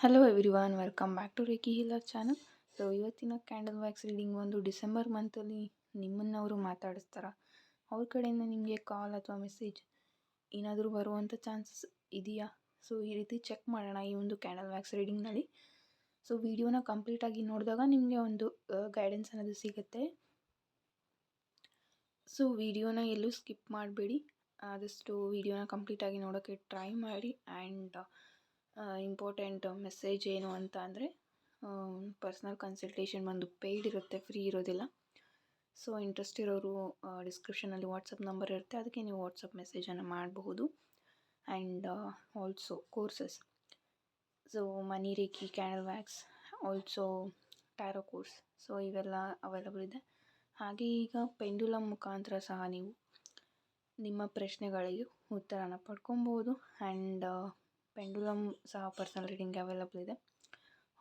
Hello everyone, welcome back to reiki healer channel. So ಇವತ್ತಿನ candle wax reading ಒಂದು December ಮಂತಲ್ಲಿ ನಿಮ್ಮನ್ನು ಅವರು ಮಾತಾಡಿಸ್ತಾರೆ. ಅವ್ರ ಕಡೆಯಿಂದ ನಿಮಗೆ ಕಾಲ್ ಅಥವಾ ಮೆಸೇಜ್ ಏನಾದರೂ ಬರುವಂಥ ಚಾನ್ಸಸ್ ಇದೆಯಾ? ಸೊ ಈ ರೀತಿ ಚೆಕ್ ಮಾಡೋಣ ಈ ಒಂದು ಕ್ಯಾಂಡಲ್ ವ್ಯಾಕ್ಸ್ ರೀಡಿಂಗ್ನಲ್ಲಿ. ಸೊ ವಿಡಿಯೋನ ಕಂಪ್ಲೀಟಾಗಿ ನೋಡಿದಾಗ ನಿಮಗೆ ಒಂದು ಗೈಡೆನ್ಸ್ ಅನ್ನೋದು ಸಿಗುತ್ತೆ. ಸೊ ವಿಡಿಯೋನ ಎಲ್ಲೂ ಸ್ಕಿಪ್ ಮಾಡಬೇಡಿ, ಆದಷ್ಟು ವಿಡಿಯೋನ ಕಂಪ್ಲೀಟಾಗಿ ನೋಡೋಕ್ಕೆ ಟ್ರೈ ಮಾಡಿ. ಆ್ಯಂಡ್ ಇಂಪಾರ್ಟೆಂಟ್ ಮೆಸೇಜ್ ಏನು ಅಂತ ಅಂದರೆ, ಪರ್ಸ್ನಲ್ ಕನ್ಸಲ್ಟೇಷನ್ ಒಂದು ಪೇಯ್ಡ್ ಇರುತ್ತೆ, ಫ್ರೀ ಇರೋದಿಲ್ಲ. ಸೊ ಇಂಟ್ರೆಸ್ಟ್ ಇರೋರು ಡಿಸ್ಕ್ರಿಪ್ಷನಲ್ಲಿ ವಾಟ್ಸಪ್ ನಂಬರ್ ಇರುತ್ತೆ, ಅದಕ್ಕೆ ನೀವು ವಾಟ್ಸಪ್ ಮೆಸೇಜನ್ನು ಮಾಡಬಹುದು. And also courses, so money reiki, candle wax, also tarot course, so ಇವೆಲ್ಲ ಅವೈಲಬಲ್ ಇದೆ. ಹಾಗೆ ಈಗ ಪೆಂಡುಲಮ್ ಮುಖಾಂತರ ಸಹ ನೀವು ನಿಮ್ಮ ಪ್ರಶ್ನೆಗಳಿಗೆ ಉತ್ತರನ ಪಡ್ಕೊಬೋದು. ಆ್ಯಂಡ್ ಪೆಂಡುಲಮ್ ಸಹ ಪರ್ಸನಲ್ ರೀಡಿಂಗ್ ಅವೈಲಬಲ್ ಇದೆ,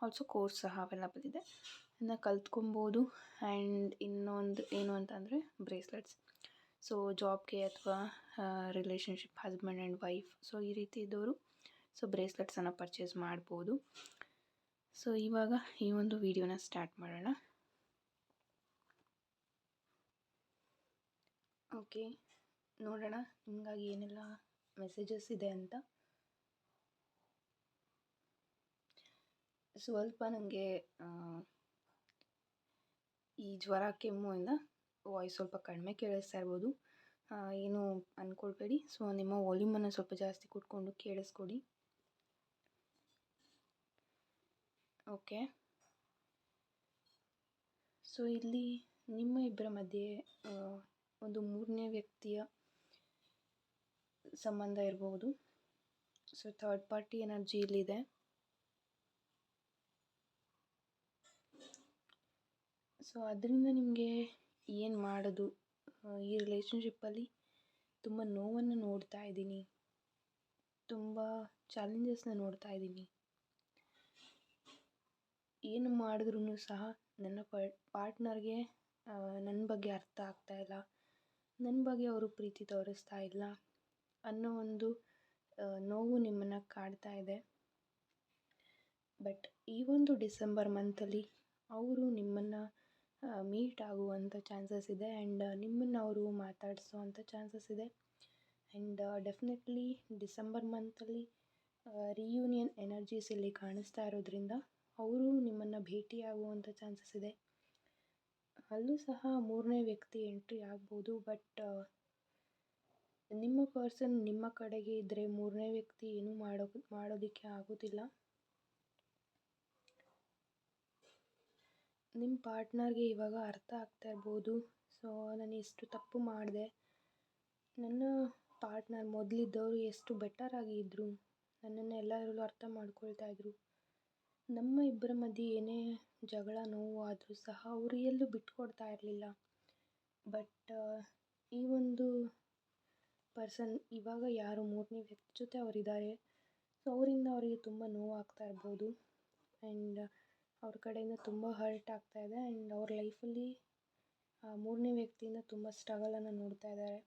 ಆಲ್ಸೋ ಕೋರ್ಸ್ ಸಹ ಅವೈಲಬಲ್ ಇದೆ, ಇದನ್ನ ಕಲ್ತ್ಕೊಬೋದು. ಆ್ಯಂಡ್ ಇನ್ನೊಂದು ಏನು ಅಂತಂದರೆ ಬ್ರೇಸ್ಲೆಟ್ಸ್, ಸೊ ಜಾಬ್ಗೆ ಅಥವಾ relationship, husband and wife, so ಈ ರೀತಿ ಇದ್ದವರು ಸೊ ಬ್ರೇಸ್ಲೆಟ್ಸನ್ನು ಪರ್ಚೇಸ್ ಮಾಡ್ಬೋದು. ಸೊ ಇವಾಗ ಈ ಒಂದು ವಿಡಿಯೋನ ಸ್ಟಾರ್ಟ್ ಮಾಡೋಣ. ಓಕೆ, ನೋಡೋಣ ನಿಮಗಾಗಿ ಏನೆಲ್ಲ ಮೆಸೇಜಸ್ ಇದೆ ಅಂತ. ಸ್ವಲ್ಪ ನನಗೆ ಈ ಜ್ವರ ಕೆಮ್ಮುವಿಂದ ವಾಯ್ಸ್ ಸ್ವಲ್ಪ ಕಡಿಮೆ ಕೇಳಿಸ್ತಾ ಇರ್ಬೋದು, ಏನು ಅಂದ್ಕೊಳ್ಬೇಡಿ. ಸೊ ನಿಮ್ಮ ವಾಲ್ಯೂಮನ್ನು ಸ್ವಲ್ಪ ಜಾಸ್ತಿ ಕೊಟ್ಕೊಂಡು ಕೇಳಿಸ್ಕೊಡಿ. ಓಕೆ, ಸೊ ಇಲ್ಲಿ ನಿಮ್ಮ ಇಬ್ಬರ ಮಧ್ಯೆ ಒಂದು ಮೂರನೇ ವ್ಯಕ್ತಿಯ ಸಂಬಂಧ ಇರಬಹುದು. ಸೊ ಥರ್ಡ್ ಪಾರ್ಟಿ ಎನರ್ಜಿ ಇಲ್ಲಿದೆ. ಸೊ ಅದರಿಂದ ನಿಮಗೆ ಏನು ಮಾಡೋದು, ಈ ರಿಲೇಷನ್ಶಿಪ್ಪಲ್ಲಿ ತುಂಬ ನೋವನ್ನು ನೋಡ್ತಾ ಇದ್ದೀನಿ, ತುಂಬ ಚಾಲೆಂಜಸ್ನ ನೋಡ್ತಾ ಇದ್ದೀನಿ. ಏನು ಮಾಡಿದ್ರೂ ಸಹ ನನ್ನ ಪಾರ್ಟ್ನರ್ಗೆ ನನ್ನ ಬಗ್ಗೆ ಅರ್ಥ ಆಗ್ತಾ ಇಲ್ಲ, ನನ್ನ ಬಗ್ಗೆ ಅವರು ಪ್ರೀತಿ ತೋರಿಸ್ತಾ ಇಲ್ಲ ಅನ್ನೋ ಒಂದು ನೋವು ನಿಮ್ಮನ್ನು ಕಾಡ್ತಾ ಇದೆ. ಬಟ್ ಈ ಒಂದು ಡಿಸೆಂಬರ್ ಮಂತಲ್ಲಿ ಅವರು ನಿಮ್ಮನ್ನು ಮೀಟ್ ಆಗುವಂಥ ಚಾನ್ಸಸ್ ಇದೆ. ಆ್ಯಂಡ್ ನಿಮ್ಮನ್ನು ಅವರು ಮಾತಾಡಿಸೋವಂಥ ಚಾನ್ಸಸ್ ಇದೆ. ಆ್ಯಂಡ್ ಡೆಫಿನೆಟ್ಲಿ ಡಿಸೆಂಬರ್ ಮಂತಲ್ಲಿ ರಿಯೂನಿಯನ್ ಎನರ್ಜೀಸ್ ಇಲ್ಲಿ ಕಾಣಿಸ್ತಾ ಇರೋದ್ರಿಂದ ಅವರು ನಿಮ್ಮನ್ನು ಭೇಟಿಯಾಗುವಂಥ ಚಾನ್ಸಸ್ ಇದೆ. ಅಲ್ಲೂ ಸಹ ಮೂರನೇ ವ್ಯಕ್ತಿ ಎಂಟ್ರಿ ಆಗ್ಬೋದು. ಬಟ್ ನಿಮ್ಮ ಪರ್ಸನ್ ನಿಮ್ಮ ಕಡೆಗೆ ಇದ್ದರೆ ಮೂರನೇ ವ್ಯಕ್ತಿ ಏನೂ ಮಾಡೋದಕ್ಕೆ ಆಗೋದಿಲ್ಲ. ನಿಮ್ಮ ಪಾರ್ಟ್ನರ್ಗೆ ಇವಾಗ ಅರ್ಥ ಆಗ್ತಾ ಇರ್ಬೋದು, ಸೊ ನಾನು ಎಷ್ಟು ತಪ್ಪು ಮಾಡಿದೆ, ನನ್ನ ಪಾರ್ಟ್ನರ್ ಮೊದಲಿದ್ದವರು ಎಷ್ಟು ಬೆಟರಾಗಿ ಇದ್ದರು, ನನ್ನನ್ನು ಎಲ್ಲರಲ್ಲೂ ಅರ್ಥ ಮಾಡ್ಕೊಳ್ತಾ ಇದ್ರು, ನಮ್ಮ ಇಬ್ಬರ ಮಧ್ಯೆ ಏನೇ ಜಗಳ ನೋವು ಆದರೂ ಸಹ ಅವರು ಎಲ್ಲೂ ಬಿಟ್ಕೊಡ್ತಾ ಇರಲಿಲ್ಲ. ಬಟ್ ಈ ಒಂದು ಪರ್ಸನ್ ಇವಾಗ ಯಾರು ಮೂರನೇ ವ್ಯಕ್ತಿ ಜೊತೆ ಅವರಿದ್ದಾರೆ, ಸೊ ಅವರಿಂದ ಅವರಿಗೆ ತುಂಬ ನೋವಾಗ್ತಾ ಇರ್ಬೋದು. ಆ್ಯಂಡ್ ಅವ್ರ ಕಡೆಯಿಂದ ತುಂಬ ಹರ್ಟ್ ಆಗ್ತಾ ಇದೆ. ಆ್ಯಂಡ್ ಅವ್ರ ಲೈಫಲ್ಲಿ ಮೂರನೇ ವ್ಯಕ್ತಿಯಿಂದ ತುಂಬ ಸ್ಟ್ರಗಲನ್ನು ನೋಡ್ತಾ ಇದ್ದಾರೆ.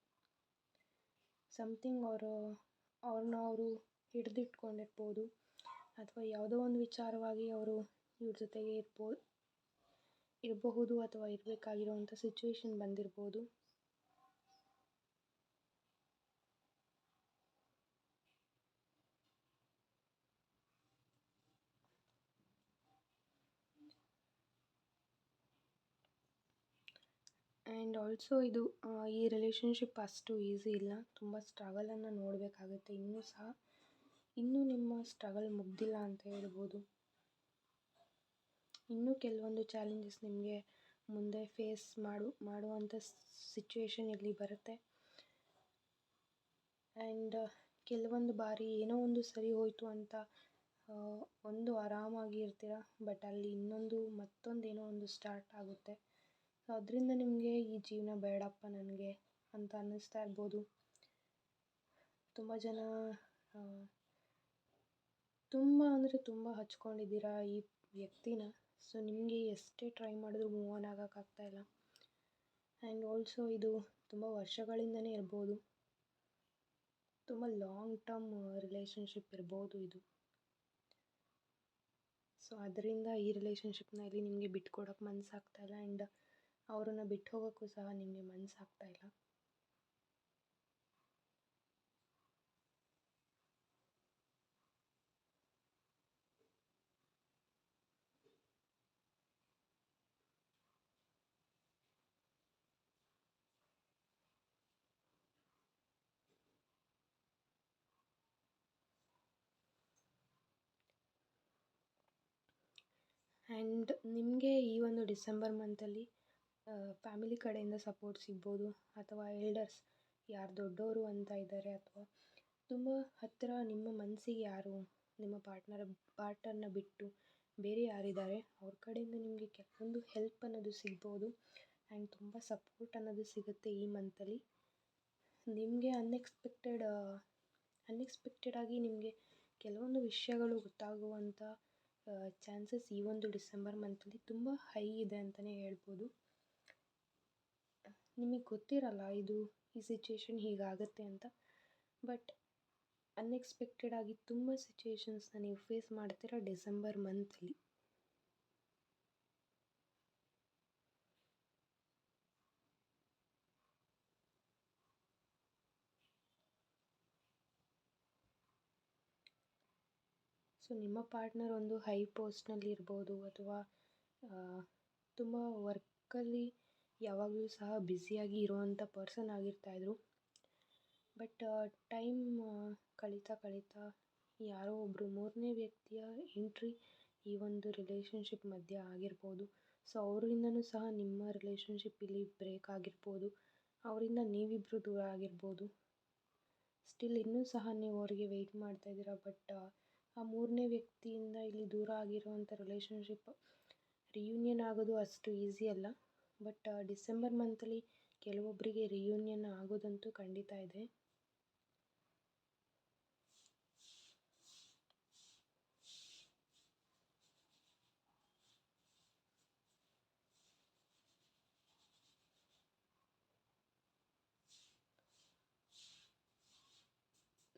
ಸಮಥಿಂಗ್ ಅವ್ರನ್ನ ಅವರು ಹಿಡಿದಿಟ್ಕೊಂಡಿರ್ಬೋದು, ಅಥವಾ ಯಾವುದೋ ಒಂದು ವಿಚಾರವಾಗಿ ಅವರು ಇವ್ರ ಜೊತೆಗೆ ಇರಬಹುದು ಅಥವಾ ಇರಬೇಕಾಗಿರೋವಂಥ ಸಿಚುವೇಶನ್ ಬಂದಿರ್ಬೋದು. ಆ್ಯಂಡ್ ಆಲ್ಸೋ ಇದು ಈ ರಿಲೇಷನ್ಶಿಪ್ ಅಷ್ಟು ಈಸಿ ಇಲ್ಲ, ತುಂಬ ಸ್ಟ್ರಗಲನ್ನು ನೋಡಬೇಕಾಗುತ್ತೆ. ಇನ್ನೂ ನಿಮ್ಮ ಸ್ಟ್ರಗಲ್ ಮುಗ್ದಿಲ್ಲ ಅಂತ ಹೇಳ್ಬೋದು. ಇನ್ನೂ ಕೆಲವೊಂದು ಚಾಲೆಂಜಸ್ ನಿಮಗೆ ಮುಂದೆ ಫೇಸ್ ಮಾಡುವಂಥ ಸಿಚುವೇಶನ್ ಇಲ್ಲಿ ಬರುತ್ತೆ. ಆ್ಯಂಡ್ ಕೆಲವೊಂದು ಬಾರಿ ಏನೋ ಒಂದು ಸರಿ ಹೋಯಿತು ಅಂತ ಒಂದು ಆರಾಮಾಗಿ ಇರ್ತೀರ, ಬಟ್ ಅಲ್ಲಿ ಮತ್ತೊಂದು ಏನೋ ಒಂದು ಸ್ಟಾರ್ಟ್ ಆಗುತ್ತೆ. ಸೊ ಅದರಿಂದ ನಿಮಗೆ ಈ ಜೀವನ ಬೇಡಪ್ಪ ನನಗೆ ಅಂತ ಅನ್ನಿಸ್ತಾ ಇರ್ಬೋದು. ತುಂಬ ಜನ ತುಂಬ ಅಂದರೆ ತುಂಬ ಹಚ್ಕೊಂಡಿದ್ದೀರಾ ಈ ವ್ಯಕ್ತಿನ. ಸೊ ನಿಮಗೆ ಎಷ್ಟೇ ಟ್ರೈ ಮಾಡಿದ್ರೂ ಮೂವ್ ಆನ್ ಆಗೋಕ್ಕಾಗ್ತಾಯಿಲ್ಲ. ಆ್ಯಂಡ್ ಆಲ್ಸೋ ಇದು ತುಂಬ ವರ್ಷಗಳಿಂದನೇ ಇರ್ಬೋದು, ತುಂಬ ಲಾಂಗ್ ಟರ್ಮ್ ರಿಲೇಷನ್ಶಿಪ್ ಇರ್ಬೋದು ಇದು. ಸೊ ಅದರಿಂದ ಈ ರಿಲೇಷನ್ಶಿಪ್ನಲ್ಲಿ ನಿಮಗೆ ಬಿಟ್ಕೊಡೋಕ್ಕೆ ಮನಸ್ಸಾಗ್ತಾಯಿಲ್ಲ ಆ್ಯಂಡ್ ಅವರನ್ನು ಬಿಟ್ಟು ಹೋಗೋಕ್ಕೂ ಸಹ ನಿಮಗೆ ಮನಸ್ಸಾಗ್ತಾಯಿಲ್ಲ. ಆ್ಯಂಡ್ ನಿಮಗೆ ಈ ಒಂದು ಡಿಸೆಂಬರ್ ಮಂತಲ್ಲಿ ಫ್ಯಾಮಿಲಿ ಕಡೆಯಿಂದ ಸಪೋರ್ಟ್ ಸಿಗ್ಬೋದು, ಅಥವಾ ಎಲ್ಡರ್ಸ್ ಯಾರು ದೊಡ್ಡವರು ಅಂತ ಇದ್ದಾರೆ, ಅಥವಾ ತುಂಬ ಹತ್ತಿರ ನಿಮ್ಮ ಮನಸ್ಸಿಗೆ ಯಾರು ನಿಮ್ಮ ಪಾರ್ಟ್ನರ್ನ ಬಿಟ್ಟು ಬೇರೆ ಯಾರಿದ್ದಾರೆ ಅವ್ರ ಕಡೆಯಿಂದ ನಿಮಗೆ ಕೆಲವೊಂದು ಹೆಲ್ಪ್ ಅನ್ನೋದು ಸಿಗ್ಬೋದು ಆ್ಯಂಡ್ ತುಂಬ ಸಪೋರ್ಟ್ ಅನ್ನೋದು ಸಿಗುತ್ತೆ ಈ ಮಂತಲ್ಲಿ. ನಿಮಗೆ ಅನ್ಎಕ್ಸ್ಪೆಕ್ಟೆಡಾಗಿ ನಿಮಗೆ ಕೆಲವೊಂದು ವಿಷಯಗಳು ಗೊತ್ತಾಗುವಂಥ ಚಾನ್ಸಸ್ ಈ ಒಂದು ಡಿಸೆಂಬರ್ ಮಂತಲ್ಲಿ ತುಂಬ ಹೈ ಇದೆ ಅಂತಲೇ ಹೇಳ್ಬೋದು. ನಿಮಗೆ ಗೊತ್ತಿರಲ್ಲ ಈ ಸಿಚುವೇಶನ್ ಹೀಗಾಗುತ್ತೆ ಅಂತ, ಬಟ್ ಅನ್ಎಕ್ಸ್ಪೆಕ್ಟೆಡಾಗಿ ತುಂಬ ಸಿಚುವೇಶನ್ಸ್ನ ನೀವು ಫೇಸ್ ಮಾಡ್ತೀರಾ ಡಿಸೆಂಬರ್ ಮಂತಲ್ಲಿ. ಸೊ ನಿಮ್ಮ ಪಾರ್ಟ್ನರ್ ಒಂದು ಹೈ ಪೋಸ್ಟ್ನಲ್ಲಿ ಇರ್ಬೋದು, ಅಥವಾ ತುಂಬ ವರ್ಕಲ್ಲಿ ಯಾವಾಗಲೂ ಸಹ ಬ್ಯುಸಿಯಾಗಿ ಇರುವಂಥ ಪರ್ಸನ್ ಆಗಿರ್ತಾಯಿದ್ರು. ಬಟ್ ಟೈಮ್ ಕಳೀತಾ ಯಾರೋ ಒಬ್ಬರು ಮೂರನೇ ವ್ಯಕ್ತಿಯ ಎಂಟ್ರಿ ಈ ಒಂದು ರಿಲೇಷನ್ಶಿಪ್ ಮಧ್ಯೆ ಆಗಿರ್ಬೋದು. ಸೊ ಅವರಿಂದನೂ ಸಹ ನಿಮ್ಮ ರಿಲೇಷನ್ಶಿಪ್ ಇಲ್ಲಿ ಬ್ರೇಕ್ ಆಗಿರ್ಬೋದು, ಅವರಿಂದ ನೀವಿಬ್ಬರು ದೂರ ಆಗಿರ್ಬೋದು. ಸ್ಟಿಲ್ ಇನ್ನೂ ಸಹ ನೀವು ಅವರಿಗೆ ವೆಯ್ಟ್ ಮಾಡ್ತಾಯಿದ್ದೀರಾ, ಬಟ್ ಆ ಮೂರನೇ ವ್ಯಕ್ತಿಯಿಂದ ಇಲ್ಲಿ ದೂರ ಆಗಿರುವಂಥ ರಿಲೇಷನ್ಶಿಪ್ ರಿಯೂನಿಯನ್ ಆಗೋದು ಅಷ್ಟು ಈಸಿ ಅಲ್ಲ. ಬಟ್ ಡಿಸೆಂಬರ್ ಮಂತಲ್ಲಿ ಕೆಲವೊಬ್ಬರಿಗೆ ರಿಯೂನಿಯನ್ ಆಗೋದಂತೂ ಖಂಡಿತ ಇದೆ.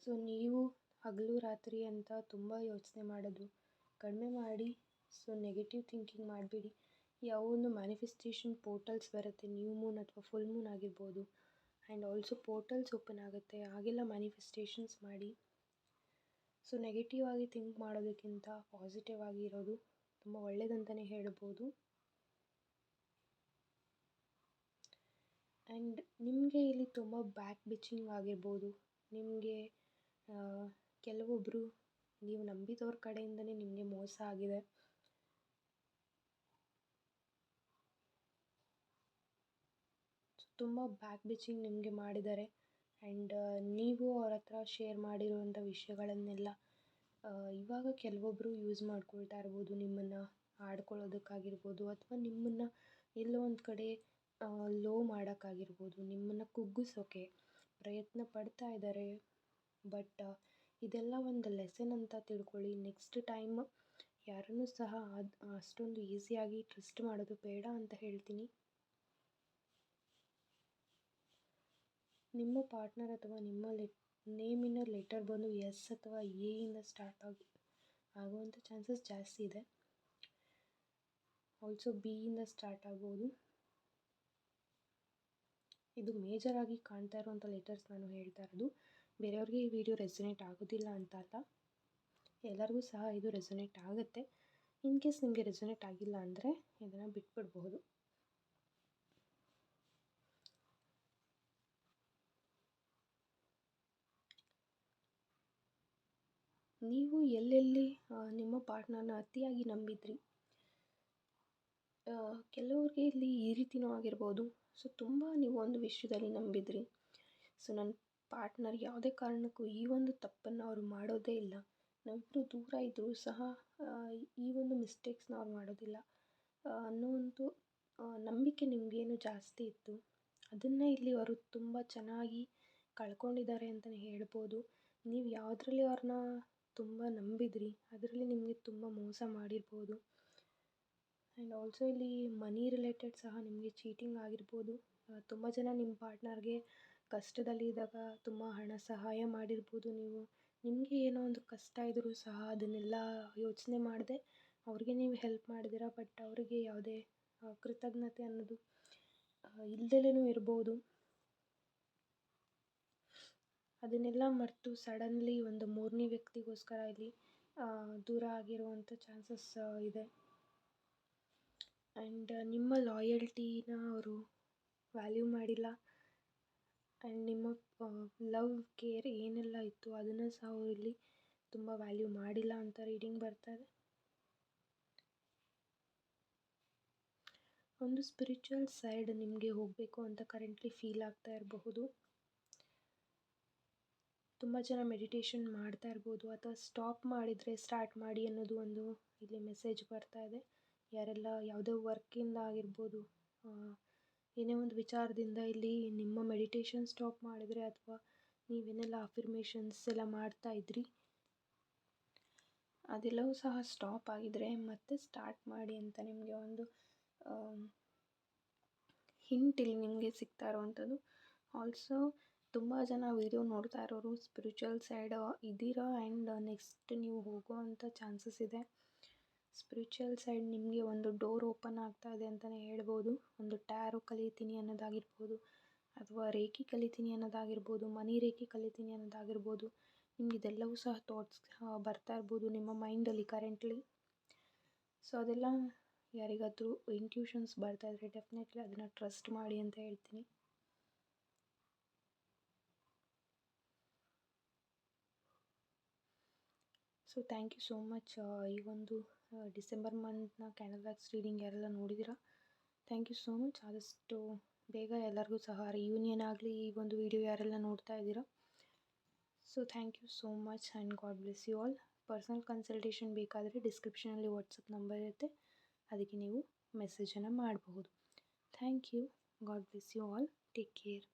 ಸೊ ನೀವು ಹಗಲು ರಾತ್ರಿ ಅಂತ ತುಂಬ ಯೋಚನೆ ಮಾಡೋದು ಕಡಿಮೆ ಮಾಡಿ. ಸೊ ನೆಗೆಟಿವ್ ಥಿಂಕಿಂಗ್ ಮಾಡಬೇಡಿ. ಯಾವೊಂದು ಮ್ಯಾನಿಫೆಸ್ಟೇಷನ್ ಪೋರ್ಟಲ್ಸ್ ಬರುತ್ತೆ, ನ್ಯೂ ಮೂನ್ ಅಥವಾ ಫುಲ್ ಮೂನ್ ಆಗಿರ್ಬೋದು, ಆ್ಯಂಡ್ ಆಲ್ಸೋ ಪೋರ್ಟಲ್ಸ್ ಓಪನ್ ಆಗುತ್ತೆ, ಹಾಗೆಲ್ಲ ಮ್ಯಾನಿಫೆಸ್ಟೇಷನ್ಸ್ ಮಾಡಿ. ಸೊ ನೆಗೆಟಿವ್ ಆಗಿ ಥಿಂಕ್ ಮಾಡೋದಕ್ಕಿಂತ ಪಾಸಿಟಿವ್ ಆಗಿ ಇರೋದು ತುಂಬ ಒಳ್ಳೆಯದಂತಲೇ ಹೇಳ್ಬೋದು. ಆ್ಯಂಡ್ ನಿಮಗೆ ಇಲ್ಲಿ ತುಂಬ ಬ್ಯಾಕ್ ಬಿಚಿಂಗ್ ಆಗಿರ್ಬೋದು, ನಿಮಗೆ ಕೆಲವೊಬ್ಬರು ನೀವು ನಂಬಿದವ್ರ ಕಡೆಯಿಂದನೇ ನಿಮಗೆ ಮೋಸ ಆಗಿದೆ. ತುಂಬ ಬ್ಯಾಕ್ ಬಿಚಿಂಗ್ ನಿಮಗೆ ಮಾಡಿದ್ದಾರೆ ಆ್ಯಂಡ್ ನೀವು ಅವ್ರ ಹತ್ರ ಶೇರ್ ಮಾಡಿರುವಂಥ ವಿಷಯಗಳನ್ನೆಲ್ಲ ಇವಾಗ ಕೆಲವೊಬ್ಬರು ಯೂಸ್ ಮಾಡ್ಕೊಳ್ತಾ ಇರ್ಬೋದು, ನಿಮ್ಮನ್ನು ಆಡ್ಕೊಳ್ಳೋದಕ್ಕಾಗಿರ್ಬೋದು, ಅಥವಾ ನಿಮ್ಮನ್ನು ಎಲ್ಲೋ ಒಂದು ಕಡೆ ಲೋ ಮಾಡೋಕ್ಕಾಗಿರ್ಬೋದು, ನಿಮ್ಮನ್ನು ಕುಗ್ಗಿಸೋಕ್ಕೆ ಪ್ರಯತ್ನ ಪಡ್ತಾ ಇದ್ದಾರೆ. ಬಟ್ ಇದೆಲ್ಲ ಒಂದು ಲೆಸನ್ ಅಂತ ತಿಳ್ಕೊಳ್ಳಿ. ನೆಕ್ಸ್ಟ್ ಟೈಮ್ ಯಾರನ್ನೂ ಸಹ ಅಷ್ಟೊಂದು ಈಸಿಯಾಗಿ ಟ್ರಸ್ಟ್ ಮಾಡೋದು ಬೇಡ ಅಂತ ಹೇಳ್ತೀನಿ. ನಿಮ್ಮ ಪಾರ್ಟ್ನರ್ ಅಥವಾ ನಿಮ್ಮ ನೇಮಿನ ಲೆಟರ್ ಬಂದು ಎಸ್ ಅಥವಾ ಎ ಇಂದ ಸ್ಟಾರ್ಟ್ ಆಗುವಂಥ ಚಾನ್ಸಸ್ ಜಾಸ್ತಿ ಇದೆ. ಆಲ್ಸೋ ಬಿ ಇಂದ ಸ್ಟಾರ್ಟ್ ಆಗ್ಬೋದು. ಇದು ಮೇಜರಾಗಿ ಕಾಣ್ತಾ ಇರುವಂಥ ಲೆಟರ್ಸ್ ನಾನು ಹೇಳ್ತಾ ಇರೋದು. ಬೇರೆಯವ್ರಿಗೆ ಈ ವಿಡಿಯೋ ರೆಸೊನೇಟ್ ಆಗೋದಿಲ್ಲ ಅಂತ ಅಲ್ಲ, ಎಲ್ಲರಿಗೂ ಸಹ ಇದು ರೆಸೊನೇಟ್ ಆಗುತ್ತೆ. ಇನ್ ಕೇಸ್ ನಿಮಗೆ ರೆಸೊನೇಟ್ ಆಗಿಲ್ಲ ಅಂದರೆ ಇದನ್ನು ಬಿಟ್ಬಿಡ್ಬಹುದು. ನೀವು ಎಲ್ಲೆಲ್ಲಿ ನಿಮ್ಮ ಪಾರ್ಟ್ನರ್ನ ಅತಿಯಾಗಿ ನಂಬಿದ್ರಿ, ಕೆಲವ್ರಿಗೆ ಇಲ್ಲಿ ಈ ರೀತಿಯೂ ಆಗಿರ್ಬೋದು. ಸೊ ತುಂಬ ನೀವು ಒಂದು ವಿಷಯದಲ್ಲಿ ನಂಬಿದ್ರಿ, ಸೊ ನನ್ನ ಪಾರ್ಟ್ನರ್ ಯಾವುದೇ ಕಾರಣಕ್ಕೂ ಈ ಒಂದು ತಪ್ಪನ್ನು ಅವರು ಮಾಡೋದೇ ಇಲ್ಲ, ನಾವಿಬ್ಬರು ದೂರ ಇದ್ದರೂ ಸಹ ಈ ಒಂದು ಮಿಸ್ಟೇಕ್ಸ್ನ ಅವ್ರು ಮಾಡೋದಿಲ್ಲ ಅನ್ನೋ ಒಂದು ನಂಬಿಕೆ ನಿಮಗೇನು ಜಾಸ್ತಿ ಇತ್ತು, ಅದನ್ನು ಇಲ್ಲಿ ಅವರು ತುಂಬ ಚೆನ್ನಾಗಿ ಕಳ್ಕೊಂಡಿದ್ದಾರೆ ಅಂತಲೇ ಹೇಳ್ಬೋದು. ನೀವು ಯಾವುದ್ರಲ್ಲಿ ಅವ್ರನ್ನ ತುಂಬ ನಂಬಿದ್ರಿ ಅದರಲ್ಲಿ ನಿಮಗೆ ತುಂಬ ಮೋಸ ಮಾಡಿರ್ಬೋದು. ಆ್ಯಂಡ್ ಆಲ್ಸೋ ಇಲ್ಲಿ ಮನಿ ರಿಲೇಟೆಡ್ ಸಹ ನಿಮಗೆ ಚೀಟಿಂಗ್ ಆಗಿರ್ಬೋದು. ತುಂಬ ಜನ ನಿಮ್ಮ ಪಾರ್ಟ್ನರ್ಗೆ ಕಷ್ಟದಲ್ಲಿದ್ದಾಗ ತುಂಬ ಹಣ ಸಹಾಯ ಮಾಡಿರ್ಬೋದು. ನಿಮಗೆ ಏನೋ ಒಂದು ಕಷ್ಟ ಇದ್ದರೂ ಸಹ ಅದನ್ನೆಲ್ಲ ಯೋಚನೆ ಮಾಡದೆ ಅವ್ರಿಗೆ ನೀವು ಹೆಲ್ಪ್ ಮಾಡಿದ್ದೀರ, ಬಟ್ ಅವರಿಗೆ ಯಾವುದೇ ಕೃತಜ್ಞತೆ ಅನ್ನೋದು ಇಲ್ದಲೇ ಇರ್ಬೋದು. ಅದನ್ನೆಲ್ಲ ಮರೆತು ಸಡನ್ಲಿ ಒಂದು ಮೂರನೇ ವ್ಯಕ್ತಿಗೋಸ್ಕರ ಇಲ್ಲಿ ದೂರ ಆಗಿರುವಂಥ ಚಾನ್ಸಸ್ ಇದೆ. ಆ್ಯಂಡ್ ನಿಮ್ಮ ಲಾಯಲ್ಟಿನ ಅವರು ವ್ಯಾಲ್ಯೂ ಮಾಡಿಲ್ಲ. ಆ್ಯಂಡ್ ನಿಮ್ಮ ಲವ್ ಕೇರ್ ಏನೆಲ್ಲ ಇತ್ತು ಅದನ್ನು ಸಹ ಅವರು ಇಲ್ಲಿ ತುಂಬ ವ್ಯಾಲ್ಯೂ ಮಾಡಿಲ್ಲ ಅಂತ ರೀಡಿಂಗ್ ಬರ್ತಾ ಇದೆ. ಒಂದು ಸ್ಪಿರಿಚುವಲ್ ಸೈಡ್ ನಿಮಗೆ ಹೋಗಬೇಕು ಅಂತ ಕರೆಂಟ್ಲಿ ಫೀಲ್ ಆಗ್ತಾ ಇರಬಹುದು. ತುಂಬ ಜನ ಮೆಡಿಟೇಷನ್ ಮಾಡ್ತಾ ಇರ್ಬೋದು, ಅಥವಾ ಸ್ಟಾಪ್ ಮಾಡಿದರೆ ಸ್ಟಾರ್ಟ್ ಮಾಡಿ ಅನ್ನೋದು ಒಂದು ಇಲ್ಲಿ ಮೆಸೇಜ್ ಬರ್ತಾ ಇದೆ. ಯಾರೆಲ್ಲ ಯಾವುದೇ ವರ್ಕಿಂದ ಆಗಿರ್ಬೋದು, ಏನೇ ಒಂದು ವಿಚಾರದಿಂದ ಇಲ್ಲಿ ನಿಮ್ಮ ಮೆಡಿಟೇಷನ್ ಸ್ಟಾಪ್ ಮಾಡಿದರೆ, ಅಥವಾ ನೀವೇನೆಲ್ಲ ಅಫರ್ಮೇಷನ್ಸ್ ಎಲ್ಲ ಮಾಡ್ತಾ ಇದ್ರಿ ಅದೆಲ್ಲವೂ ಸಹ ಸ್ಟಾಪ್ ಆಗಿದರೆ ಮತ್ತೆ ಸ್ಟಾರ್ಟ್ ಮಾಡಿ ಅಂತ ನಿಮಗೆ ಒಂದು ಹಿಂಟ್ ಇಲ್ಲಿ ನಿಮಗೆ ಸಿಗ್ತಾ ಇರೋವಂಥದ್ದು. ಆಲ್ಸೋ ತುಂಬ ಜನ ವೀಡಿಯೋ ನೋಡ್ತಾ ಇರೋರು ಸ್ಪಿರಿಚುವಲ್ ಸೈಡ್ ಇದ್ದೀರಾ, ಆ್ಯಂಡ್ ನೆಕ್ಸ್ಟ್ ನೀವು ಹೋಗೋವಂಥ ಚಾನ್ಸಸ್ ಇದೆ. ಸ್ಪಿರಿಚುವಲ್ ಸೈಡ್ ನಿಮಗೆ ಒಂದು ಡೋರ್ ಓಪನ್ ಆಗ್ತಾ ಇದೆ ಅಂತಲೇ ಹೇಳ್ಬೋದು. ಒಂದು ಟ್ಯಾರೋ ಕಲಿತೀನಿ ಅನ್ನೋದಾಗಿರ್ಬೋದು, ಅಥವಾ ರೇಖಿ ಕಲಿತೀನಿ ಅನ್ನೋದಾಗಿರ್ಬೋದು, ಮನಿ ರೇಖಿ ಕಲಿತೀನಿ ಅನ್ನೋದಾಗಿರ್ಬೋದು. ನಿಮ್ಗೆ ಇದೆಲ್ಲವೂ ಸಹ ಥಾಟ್ಸ್ ಬರ್ತಾ ಇರ್ಬೋದು ನಿಮ್ಮ ಮೈಂಡಲ್ಲಿ ಕರೆಂಟ್ಲಿ. ಸೊ ಅದೆಲ್ಲ ಯಾರಿಗಾದರೂ ಇಂಟ್ಯೂಷನ್ಸ್ ಬರ್ತಾ ಇದ್ದರೆ ಡೆಫಿನೆಟ್ಲಿ ಅದನ್ನು ಟ್ರಸ್ಟ್ ಮಾಡಿ ಅಂತ ಹೇಳ್ತೀನಿ. So thank you so much. ಈ ಒಂದು ಡಿಸೆಂಬರ್ ಮಂತ್ನ ಕ್ಯಾಂಡಲ್ ವ್ಯಾಕ್ಸ್ ರೀಡಿಂಗ್ ಯಾರೆಲ್ಲ ನೋಡಿದ್ದೀರಾ, ಥ್ಯಾಂಕ್ ಯು ಸೋ ಮಚ್. ಆದಷ್ಟು ಬೇಗ ಎಲ್ಲರಿಗೂ ಸಹ ರಿಯೂನಿಯನ್ ಆಗಲಿ ಈ ಒಂದು ವಿಡಿಯೋ ಯಾರೆಲ್ಲ ನೋಡ್ತಾ ಇದ್ದೀರಾ. So thank you so much and god bless you all. Personal consultation ಬೇಕಾದರೆ ಡಿಸ್ಕ್ರಿಪ್ಷನಲ್ಲಿ ವಾಟ್ಸಪ್ ನಂಬರ್ ಇರುತ್ತೆ, ಅದಕ್ಕೆ ನೀವು ಮೆಸೇಜನ್ನು ಮಾಡಬಹುದು. Thank you. God bless you all. Take care.